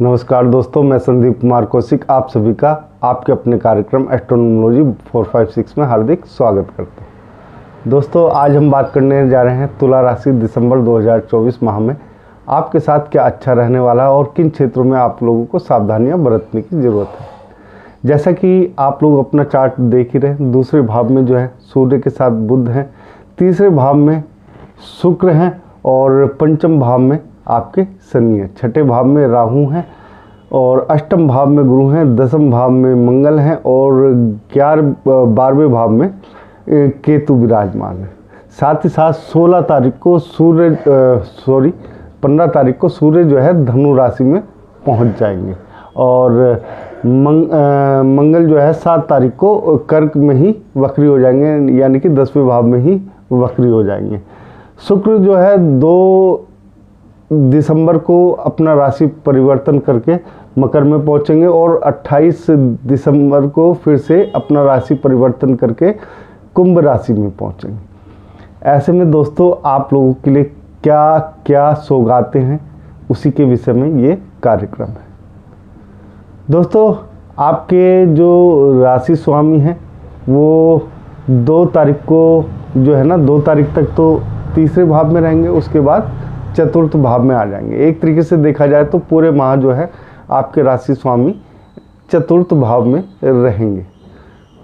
नमस्कार दोस्तों, मैं संदीप कुमार कौशिक आप सभी का आपके अपने कार्यक्रम एस्ट्रोनॉमोलॉजी 456 में हार्दिक स्वागत करता हूं। दोस्तों, आज हम बात करने जा रहे हैं तुला राशि दिसंबर 2024 माह में आपके साथ क्या अच्छा रहने वाला है और किन क्षेत्रों में आप लोगों को सावधानियां बरतने की ज़रूरत है। जैसा कि आप लोग अपना चार्ट देख ही रहे हैं, दूसरे भाव में जो है सूर्य के साथ बुध हैं, तीसरे भाव में शुक्र हैं और पंचम भाव में आपके शनि है, छठे भाव में राहु हैं और अष्टम भाव में गुरु हैं, दसम भाव में मंगल हैं और 12वें भाव में केतु विराजमान है। साथ ही साथ 15 तारीख को सूर्य जो है धनु राशि में पहुंच जाएंगे और मंगल जो है 7 तारीख को कर्क में ही वक्री हो जाएंगे, यानी कि 10वें भाव में ही वक्री हो जाएंगे। शुक्र जो है 2 दिसंबर को अपना राशि परिवर्तन करके मकर में पहुंचेंगे और 28 दिसंबर को फिर से अपना राशि परिवर्तन करके कुंभ राशि में पहुंचेंगे। ऐसे में दोस्तों, आप लोगों के लिए क्या क्या सौगातें हैं उसी के विषय में ये कार्यक्रम है। दोस्तों, आपके जो राशि स्वामी हैं वो 2 तारीख को जो है ना, 2 तारीख तक तो तीसरे भाव में रहेंगे, उसके बाद चतुर्थ भाव में आ जाएंगे। एक तरीके से देखा जाए तो पूरे माह जो है आपके राशि स्वामी चतुर्थ भाव में रहेंगे।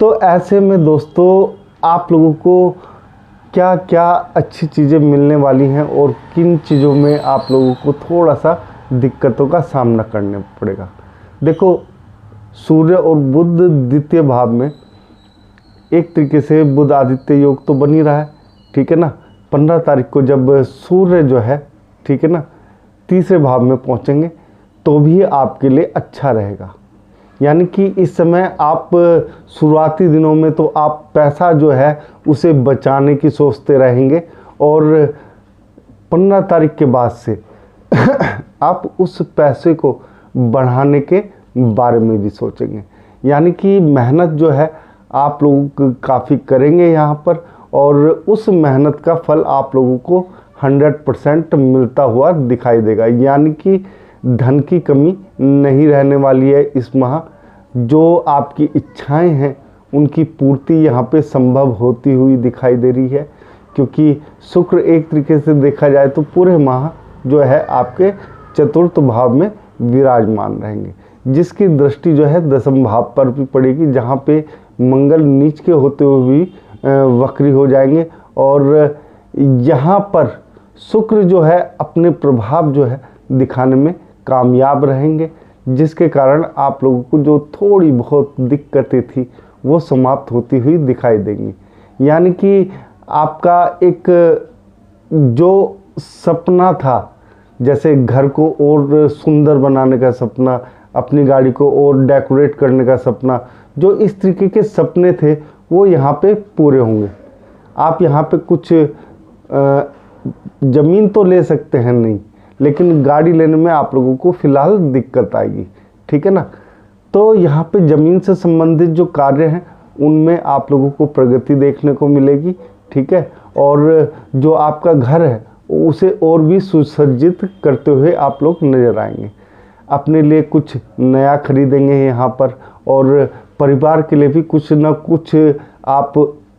तो ऐसे में दोस्तों, आप लोगों को क्या क्या अच्छी चीज़ें मिलने वाली हैं और किन चीज़ों में आप लोगों को थोड़ा सा दिक्कतों का सामना करना पड़ेगा। देखो, सूर्य और बुध द्वितीय भाव में एक तरीके से बुध आदित्य योग तो बन ही रहा है, ठीक है ना। 15 तारीख को जब सूर्य जो है, ठीक है ना, तीसरे भाव में पहुंचेंगे तो भी आपके लिए अच्छा रहेगा। यानी कि इस समय आप शुरुआती दिनों में तो आप पैसा जो है उसे बचाने की सोचते रहेंगे और 15 तारीख के बाद से आप उस पैसे को बढ़ाने के बारे में भी सोचेंगे। यानी कि मेहनत जो है आप लोग काफ़ी करेंगे यहाँ पर और उस मेहनत का फल आप लोगों को 100% मिलता हुआ दिखाई देगा। यानी कि धन की कमी नहीं रहने वाली है इस माह। जो आपकी इच्छाएं हैं उनकी पूर्ति यहाँ पे संभव होती हुई दिखाई दे रही है, क्योंकि शुक्र एक तरीके से देखा जाए तो पूरे माह जो है आपके चतुर्थ भाव में विराजमान रहेंगे, जिसकी दृष्टि जो है दसम भाव पर भी पड़ेगी, जहाँ पे मंगल नीच के होते हुए भी वक्री हो जाएंगे और यहाँ पर शुक्र जो है अपने प्रभाव जो है दिखाने में कामयाब रहेंगे, जिसके कारण आप लोगों को जो थोड़ी बहुत दिक्कतें थी वो समाप्त होती हुई दिखाई देंगी। यानी कि आपका एक जो सपना था, जैसे घर को और सुंदर बनाने का सपना, अपनी गाड़ी को और डेकोरेट करने का सपना, जो इस तरीके के सपने थे वो यहाँ पे पूरे होंगे। आप यहाँ पे कुछ ज़मीन तो ले सकते हैं नहीं, लेकिन गाड़ी लेने में आप लोगों को फ़िलहाल दिक्कत आएगी, ठीक है ना। तो यहाँ पे ज़मीन से संबंधित जो कार्य हैं उनमें आप लोगों को प्रगति देखने को मिलेगी, ठीक है। और जो आपका घर है उसे और भी सुसज्जित करते हुए आप लोग नज़र आएंगे। अपने लिए कुछ नया खरीदेंगे यहाँ पर और परिवार के लिए भी कुछ ना कुछ आप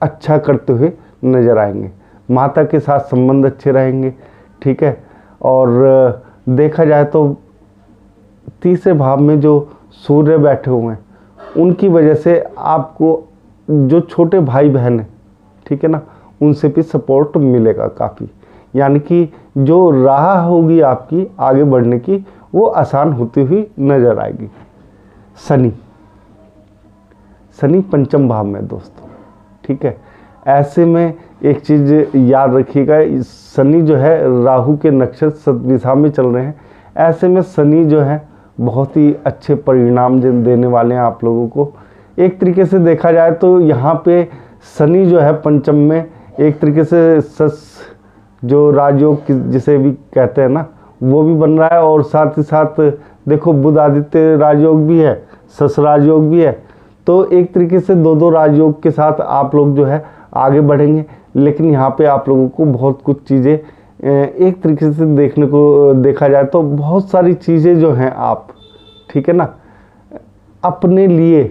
अच्छा करते हुए नज़र आएंगे। माता के साथ संबंध अच्छे रहेंगे, ठीक है। और देखा जाए तो तीसरे भाव में जो सूर्य बैठे हुए हैं उनकी वजह से आपको जो छोटे भाई बहन हैं, ठीक है ना, उनसे भी सपोर्ट मिलेगा काफ़ी। यानी कि जो राह होगी आपकी आगे बढ़ने की वो आसान होती हुई नज़र आएगी। शनि पंचम भाव में दोस्तों, ठीक है। ऐसे में एक चीज़ याद रखिएगा, शनि जो है राहु के नक्षत्र सतदिशा में चल रहे हैं। ऐसे में शनि जो है बहुत ही अच्छे परिणाम देने वाले हैं आप लोगों को। एक तरीके से देखा जाए तो यहाँ पे शनि जो है पंचम में एक तरीके से जो राजयोग जिसे भी कहते हैं ना, वो भी बन रहा है और साथ ही साथ देखो बुध आदित्य राजयोग भी है, सस राजयोग भी है। तो एक तरीके से दो राजयोग के साथ आप लोग जो है आगे बढ़ेंगे। लेकिन यहाँ पे आप लोगों को बहुत कुछ चीज़ें एक तरीके से देखने को देखा जाए तो बहुत सारी चीज़ें जो हैं आप ठीक है ना, अपने लिए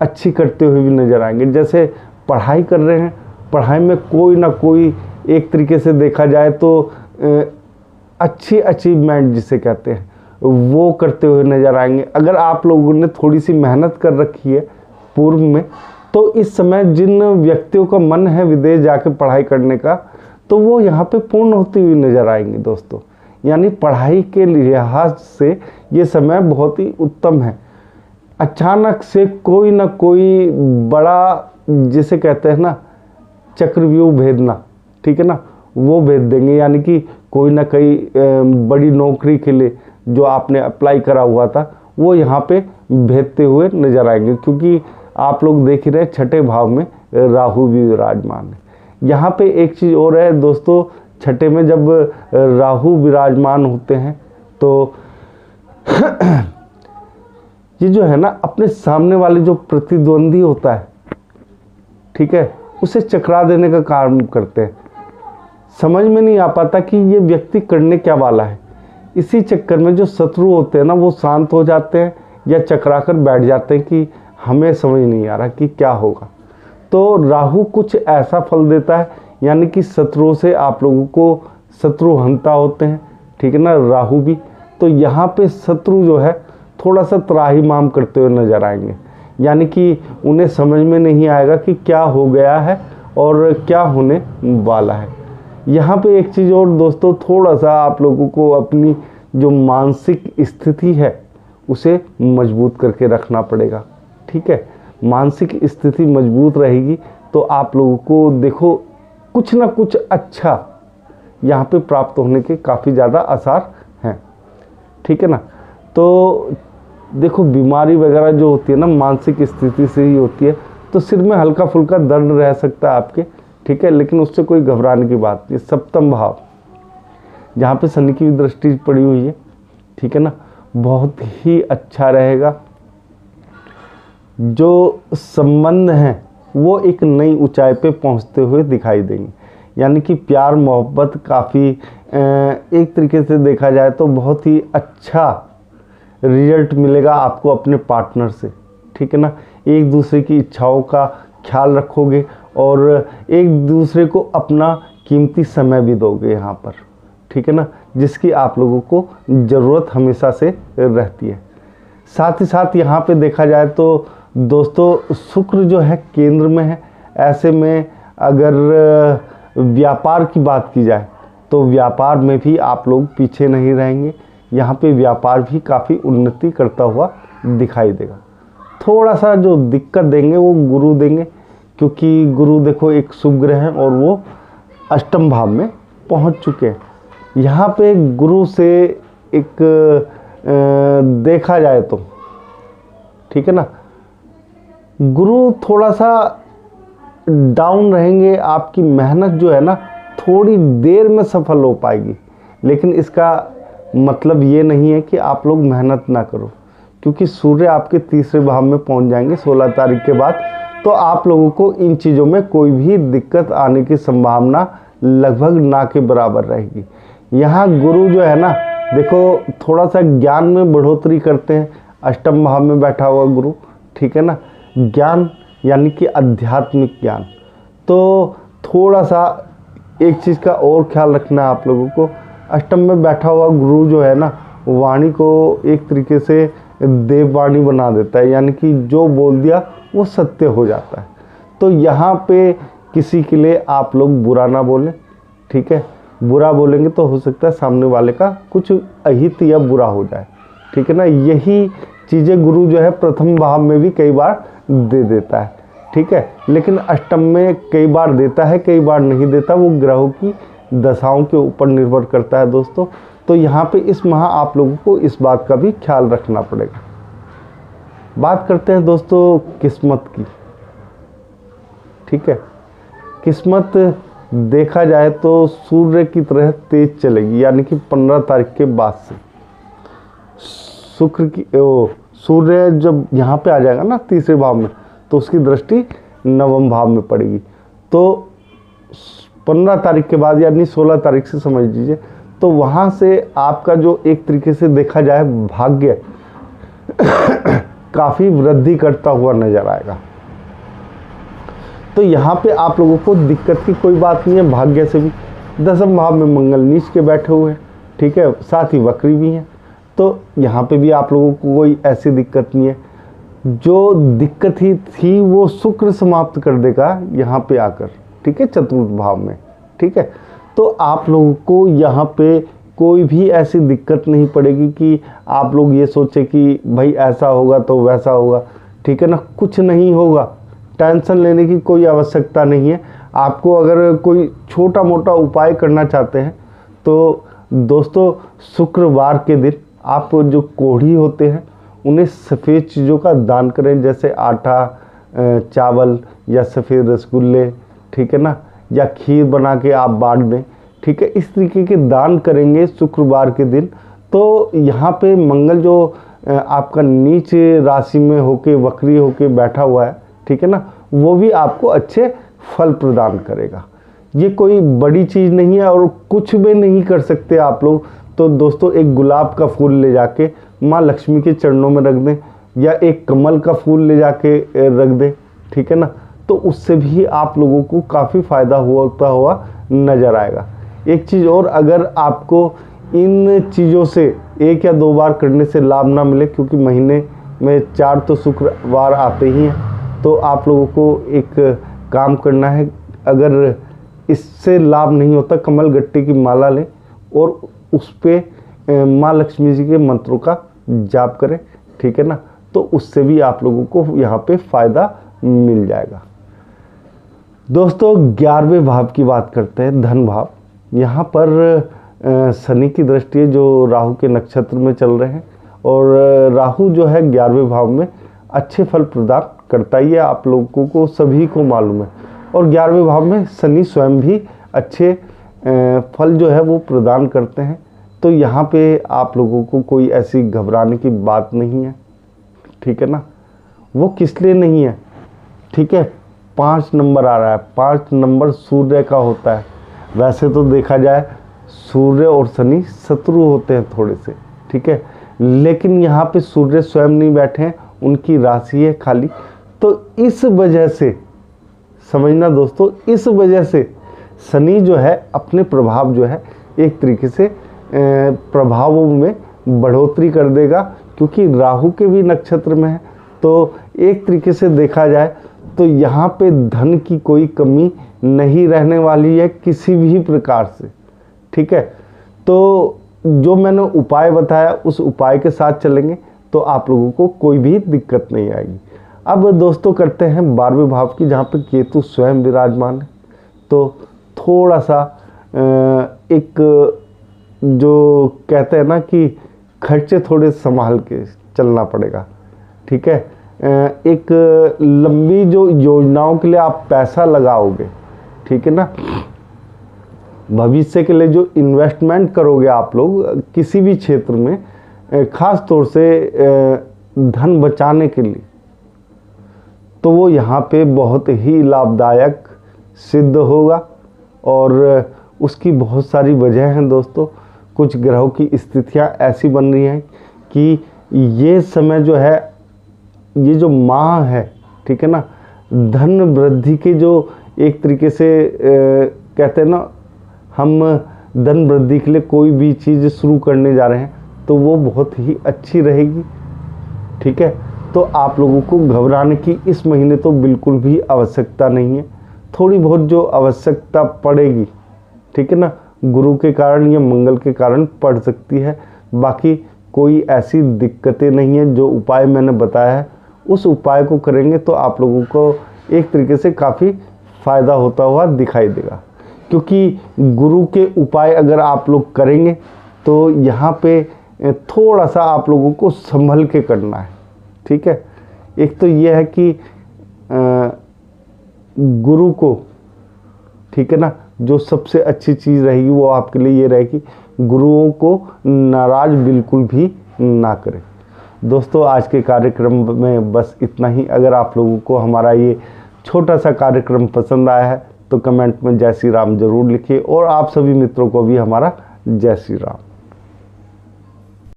अच्छी करते हुए भी नजर आएंगे। जैसे पढ़ाई कर रहे हैं, पढ़ाई में कोई ना कोई एक तरीके से देखा जाए तो अच्छी अचीवमेंट जिसे कहते हैं वो करते हुए नजर आएंगे। अगर आप लोगों ने थोड़ी सी मेहनत कर रखी है पूर्व में, तो इस समय जिन व्यक्तियों का मन है विदेश जाके पढ़ाई करने का, तो वो यहाँ पे पूर्ण होती हुई नजर आएंगे दोस्तों। यानी पढ़ाई के लिहाज से ये समय बहुत ही उत्तम है। अचानक से कोई ना कोई बड़ा जिसे कहते हैं ना चक्रव्यूह भेदना, ठीक है ना, वो भेद देंगे। यानी कि कोई ना कोई बड़ी नौकरी के लिए जो आपने अप्लाई करा हुआ था वो यहाँ पे भेदते हुए नजर आएंगे, क्योंकि आप लोग देख ही रहे छठे भाव में राहु भी विराजमान है। यहाँ पे एक चीज़ और है दोस्तों, छठे में जब राहु विराजमान होते हैं तो ये जो है ना अपने सामने वाले जो प्रतिद्वंदी होता है, ठीक है, उसे चकरा देने का काम करते हैं। समझ में नहीं आ पाता कि ये व्यक्ति करने क्या वाला है। इसी चक्कर में जो शत्रु होते हैं ना वो शांत हो जाते हैं या चकरा कर बैठ जाते हैं कि हमें समझ नहीं आ रहा कि क्या होगा। तो राहु कुछ ऐसा फल देता है, यानी कि शत्रुओं से आप लोगों को शत्रु हंता होते हैं, ठीक है ना, राहु भी। तो यहाँ पे शत्रु जो है थोड़ा सा त्राहिमाम करते हुए नजर आएंगे, यानी कि उन्हें समझ में नहीं आएगा कि क्या हो गया है और क्या होने वाला है। यहाँ पे एक चीज़ और दोस्तों, थोड़ा सा आप लोगों को अपनी जो मानसिक स्थिति है उसे मजबूत करके रखना पड़ेगा, ठीक है। मानसिक स्थिति मजबूत रहेगी तो आप लोगों को देखो कुछ ना कुछ अच्छा यहाँ पे प्राप्त होने के काफ़ी ज़्यादा आसार हैं, ठीक है ना। तो देखो बीमारी वगैरह जो होती है ना मानसिक स्थिति से ही होती है, तो सिर में हल्का फुल्का दर्द रह सकता है आपके, ठीक है, लेकिन उससे कोई घबराने की बात नहीं। सप्तम भाव जहाँ पे शनि की भी दृष्टि पड़ी हुई है, ठीक है ना, बहुत ही अच्छा रहेगा। जो संबंध हैं वो एक नई ऊंचाई पे पहुंचते हुए दिखाई देंगे, यानी कि प्यार मोहब्बत काफ़ी एक तरीके से देखा जाए तो बहुत ही अच्छा रिजल्ट मिलेगा आपको अपने पार्टनर से, ठीक है ना। एक दूसरे की इच्छाओं का ख्याल रखोगे और एक दूसरे को अपना कीमती समय भी दोगे यहाँ पर, ठीक है ना, जिसकी आप लोगों को ज़रूरत हमेशा से रहती है। साथ ही साथ यहाँ पे देखा जाए तो दोस्तों शुक्र जो है केंद्र में है। ऐसे में अगर व्यापार की बात की जाए तो व्यापार में भी आप लोग पीछे नहीं रहेंगे। यहाँ पे व्यापार भी काफ़ी उन्नति करता हुआ दिखाई देगा। थोड़ा सा जो दिक्कत देंगे वो गुरु देंगे, क्योंकि गुरु देखो एक शुभ ग्रह है और वो अष्टम भाव में पहुँच चुके हैं। यहाँ पे गुरु से एक देखा जाए तो, ठीक है ना, गुरु थोड़ा सा डाउन रहेंगे। आपकी मेहनत जो है ना थोड़ी देर में सफल हो पाएगी, लेकिन इसका मतलब ये नहीं है कि आप लोग मेहनत ना करो, क्योंकि सूर्य आपके तीसरे भाव में पहुंच जाएंगे 16 तारीख के बाद। तो आप लोगों को इन चीज़ों में कोई भी दिक्कत आने की संभावना लगभग ना के बराबर रहेगी। यहाँ गुरु जो है ना देखो थोड़ा सा ज्ञान में बढ़ोतरी करते हैं, अष्टम भाव में बैठा हुआ गुरु, ठीक है ना। ज्ञान यानी कि आध्यात्मिक ज्ञान, तो थोड़ा सा एक चीज़ का और ख्याल रखना है आप लोगों को। अष्टम में बैठा हुआ गुरु जो है ना वाणी को एक तरीके से देववाणी बना देता है, यानी कि जो बोल दिया वो सत्य हो जाता है। तो यहाँ पे किसी के लिए आप लोग बुरा ना बोलें, ठीक है। बुरा बोलेंगे तो हो सकता है सामने वाले का कुछ अहित या बुरा हो जाए, ठीक है ना। यही चीज़ें गुरु जो है प्रथम भाव में भी कई बार दे देता है, ठीक है, लेकिन अष्टम में कई बार देता है कई बार नहीं देता। वो ग्रहों की दशाओं के ऊपर निर्भर करता है दोस्तों। तो यहाँ पे इस माह आप लोगों को इस बात का भी ख्याल रखना पड़ेगा। बात करते हैं दोस्तों किस्मत की, ठीक है। किस्मत देखा जाए तो सूर्य की तरह तेज चलेगी, यानी कि 15 तारीख के बाद से सूर्य जब यहाँ पे आ जाएगा ना तीसरे भाव में, तो उसकी दृष्टि नवम भाव में पड़ेगी। तो 15 तारीख के बाद यानी 16 तारीख से समझ लीजिए, तो वहाँ से आपका जो एक तरीके से देखा जाए भाग्य काफ़ी वृद्धि करता हुआ नजर आएगा। तो यहाँ पे आप लोगों को दिक्कत की कोई बात नहीं है। भाग्य से भी 10वें भाव में मंगल नीच के बैठे हुए हैं, ठीक है, साथ ही वक्री भी हैं। तो यहाँ पे भी आप लोगों को कोई ऐसी दिक्कत नहीं है। जो दिक्कत ही थी वो शुक्र समाप्त कर देगा यहाँ पे आकर, ठीक है, चतुर्थ भाव में, ठीक है। तो आप लोगों को यहाँ पे कोई भी ऐसी दिक्कत नहीं पड़ेगी कि आप लोग ये सोचे कि भाई ऐसा होगा तो वैसा होगा, ठीक है ना, कुछ नहीं होगा। टेंशन लेने की कोई आवश्यकता नहीं है। आपको अगर कोई छोटा मोटा उपाय करना चाहते हैं तो दोस्तों शुक्रवार के दिन आप जो कोढ़ी होते हैं उन्हें सफ़ेद चीज़ों का दान करें, जैसे आटा, चावल या सफ़ेद रसगुल्ले, ठीक है ना, या खीर बना के आप बांट दें, ठीक है। इस तरीके के दान करेंगे शुक्रवार के दिन तो यहाँ पे मंगल जो आपका नीच राशि में होके वक्री होके बैठा हुआ है, ठीक है ना, वो भी आपको अच्छे फल प्रदान करेगा। ये कोई बड़ी चीज़ नहीं है और कुछ भी नहीं कर सकते आप लोग। तो दोस्तों एक गुलाब का फूल ले जाके माँ लक्ष्मी के चरणों में रख दें या एक कमल का फूल ले जाके रख दें, ठीक है ना, तो उससे भी आप लोगों को काफ़ी फ़ायदा होता हुआ नज़र आएगा। एक चीज़ और, अगर आपको इन चीज़ों से 1 या 2 बार करने से लाभ ना मिले, क्योंकि महीने में 4 तो शुक्रवार आते ही हैं, तो आप लोगों को एक काम करना है। अगर इससे लाभ नहीं होता, कमल गट्टे की माला लें और उस पर माँ लक्ष्मी जी के मंत्रों का जाप करें, ठीक है ना, तो उससे भी आप लोगों को यहाँ पे फ़ायदा मिल जाएगा। दोस्तों 11वें भाव की बात करते हैं, धन भाव। यहाँ पर शनि की दृष्टि है जो राहु के नक्षत्र में चल रहे हैं और राहु जो है 11वें भाव में अच्छे फल प्रदान करता ही है, आप लोगों को सभी को मालूम है। और 11वें भाव में शनि स्वयं भी अच्छे फल जो है वो प्रदान करते हैं। तो यहाँ पे आप लोगों को कोई ऐसी घबराने की बात नहीं है, ठीक है ना। वो किस लिए नहीं है, ठीक है, 5 नंबर आ रहा है। 5 नंबर सूर्य का होता है। वैसे तो देखा जाए सूर्य और शनि शत्रु होते हैं थोड़े से, ठीक है, लेकिन यहाँ पे सूर्य स्वयं नहीं बैठे हैं, उनकी राशि है खाली। तो इस वजह से समझना दोस्तों, इस वजह से शनि जो है अपने प्रभाव जो है एक तरीके से प्रभावों में बढ़ोतरी कर देगा, क्योंकि राहु के भी नक्षत्र में है। तो एक तरीके से देखा जाए तो यहाँ पे धन की कोई कमी नहीं रहने वाली है किसी भी प्रकार से, ठीक है। तो जो मैंने उपाय बताया उस उपाय के साथ चलेंगे तो आप लोगों को कोई भी दिक्कत नहीं आएगी। अब दोस्तों करते हैं 12वें भाव की, जहाँ पे केतु स्वयं विराजमान है। तो थोड़ा सा एक जो कहते हैं ना कि खर्चे थोड़े संभाल के चलना पड़ेगा, ठीक है। एक लंबी जो योजनाओं के लिए आप पैसा लगाओगे, ठीक है ना, भविष्य के लिए जो इन्वेस्टमेंट करोगे आप लोग किसी भी क्षेत्र में, ख़ास तौर से धन बचाने के लिए, तो वो यहाँ पे बहुत ही लाभदायक सिद्ध होगा। और उसकी बहुत सारी वजह हैं दोस्तों। कुछ ग्रहों की स्थितियाँ ऐसी बन रही हैं कि ये समय जो है, ये जो माह है, ठीक है ना, धन वृद्धि के जो एक तरीके से कहते हैं ना, हम धन वृद्धि के लिए कोई भी चीज़ शुरू करने जा रहे हैं तो वो बहुत ही अच्छी रहेगी, ठीक है। तो आप लोगों को घबराने की इस महीने तो बिल्कुल भी आवश्यकता नहीं है। थोड़ी बहुत जो आवश्यकता पड़ेगी, ठीक है ना, गुरु के कारण या मंगल के कारण पड़ सकती है। बाकी कोई ऐसी दिक्कतें नहीं है। जो उपाय मैंने बताया है उस उपाय को करेंगे तो आप लोगों को एक तरीके से काफ़ी फ़ायदा होता हुआ दिखाई देगा। क्योंकि गुरु के उपाय अगर आप लोग करेंगे तो यहाँ पे थोड़ा सा आप लोगों को संभल के करना है, ठीक है। एक तो ये है कि गुरु को, ठीक है ना, जो सबसे अच्छी चीज़ रहेगी वो आपके लिए ये रहेगी, गुरुओं को नाराज़ बिल्कुल भी ना करें। दोस्तों आज के कार्यक्रम में बस इतना ही। अगर आप लोगों को हमारा ये छोटा सा कार्यक्रम पसंद आया है तो कमेंट में जय श्री राम ज़रूर लिखिए और आप सभी मित्रों को भी हमारा जय श्री राम।